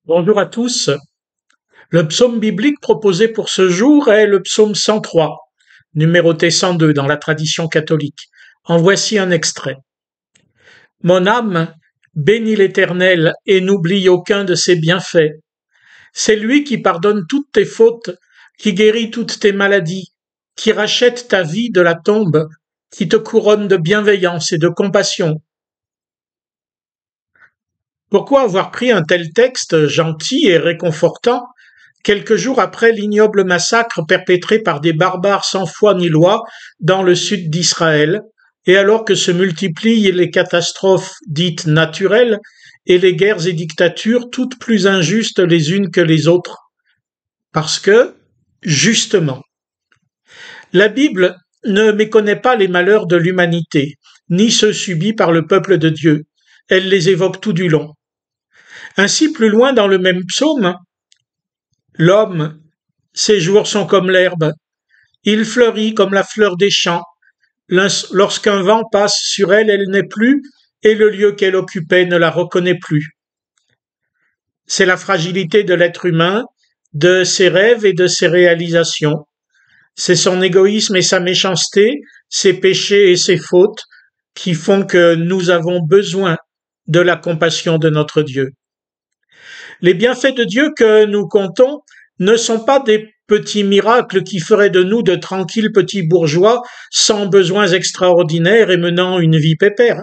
Bonjour à tous. Le psaume biblique proposé pour ce jour est le psaume 103, numéroté 102 dans la tradition catholique. En voici un extrait. Mon âme, bénis l'Éternel et n'oublie aucun de ses bienfaits. C'est lui qui pardonne toutes tes fautes, qui guérit toutes tes maladies, qui rachète ta vie de la tombe, qui te couronne de bienveillance et de compassion. Pourquoi avoir pris un tel texte gentil et réconfortant quelques jours après l'ignoble massacre perpétré par des barbares sans foi ni loi dans le sud d'Israël, et alors que se multiplient les catastrophes dites naturelles et les guerres et dictatures toutes plus injustes les unes que les autres? Parce que, justement, la Bible ne méconnaît pas les malheurs de l'humanité, ni ceux subis par le peuple de Dieu. Elle les évoque tout du long. Ainsi, plus loin dans le même psaume, l'homme, ses jours sont comme l'herbe, il fleurit comme la fleur des champs. Lorsqu'un vent passe sur elle, elle n'est plus, et le lieu qu'elle occupait ne la reconnaît plus. C'est la fragilité de l'être humain, de ses rêves et de ses réalisations. C'est son égoïsme et sa méchanceté, ses péchés et ses fautes, qui font que nous avons besoin de la compassion de notre Dieu. Les bienfaits de Dieu que nous comptons ne sont pas des petits miracles qui feraient de nous de tranquilles petits bourgeois sans besoins extraordinaires et menant une vie pépère.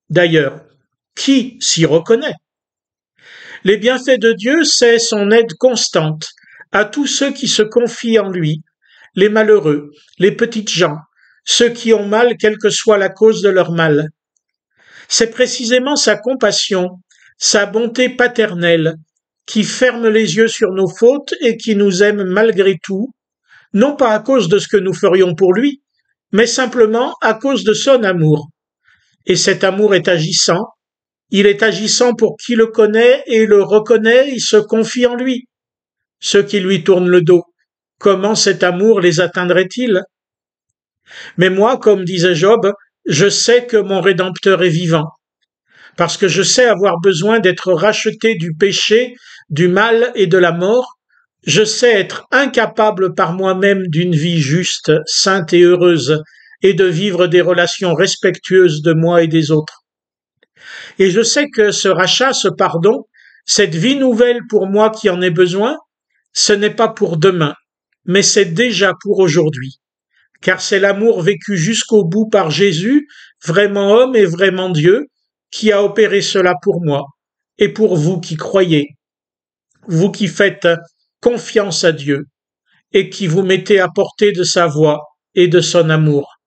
D'ailleurs, qui s'y reconnaît? Les bienfaits de Dieu, c'est son aide constante à tous ceux qui se confient en lui, les malheureux, les petites gens, ceux qui ont mal quelle que soit la cause de leur mal. C'est précisément sa compassion, sa bonté paternelle, qui ferme les yeux sur nos fautes et qui nous aime malgré tout, non pas à cause de ce que nous ferions pour lui, mais simplement à cause de son amour. Et cet amour est agissant, il est agissant pour qui le connaît et le reconnaît, il se confie en lui. Ceux qui lui tournent le dos, comment cet amour les atteindrait-il? Mais moi, comme disait Job, je sais que mon Rédempteur est vivant, parce que je sais avoir besoin d'être racheté du péché, du mal et de la mort. Je sais être incapable par moi-même d'une vie juste, sainte et heureuse, et de vivre des relations respectueuses de moi et des autres. Et je sais que ce rachat, ce pardon, cette vie nouvelle pour moi qui en ai besoin, ce n'est pas pour demain, mais c'est déjà pour aujourd'hui. Car c'est l'amour vécu jusqu'au bout par Jésus, vraiment homme et vraiment Dieu, qui a opéré cela pour moi et pour vous qui croyez, vous qui faites confiance à Dieu et qui vous mettez à portée de sa voix et de son amour.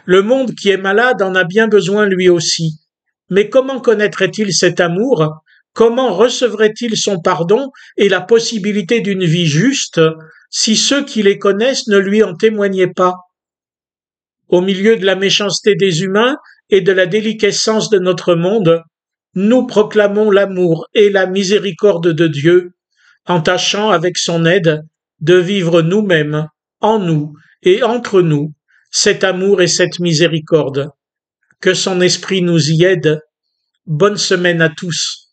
Le monde qui est malade en a bien besoin lui aussi. Mais comment connaîtrait-il cet amour? Comment recevrait-il son pardon et la possibilité d'une vie juste si ceux qui les connaissent ne lui en témoignaient pas? Au milieu de la méchanceté des humains et de la déliquescence de notre monde, nous proclamons l'amour et la miséricorde de Dieu, en tâchant avec son aide de vivre nous-mêmes, en nous et entre nous, cet amour et cette miséricorde. Que son esprit nous y aide. Bonne semaine à tous.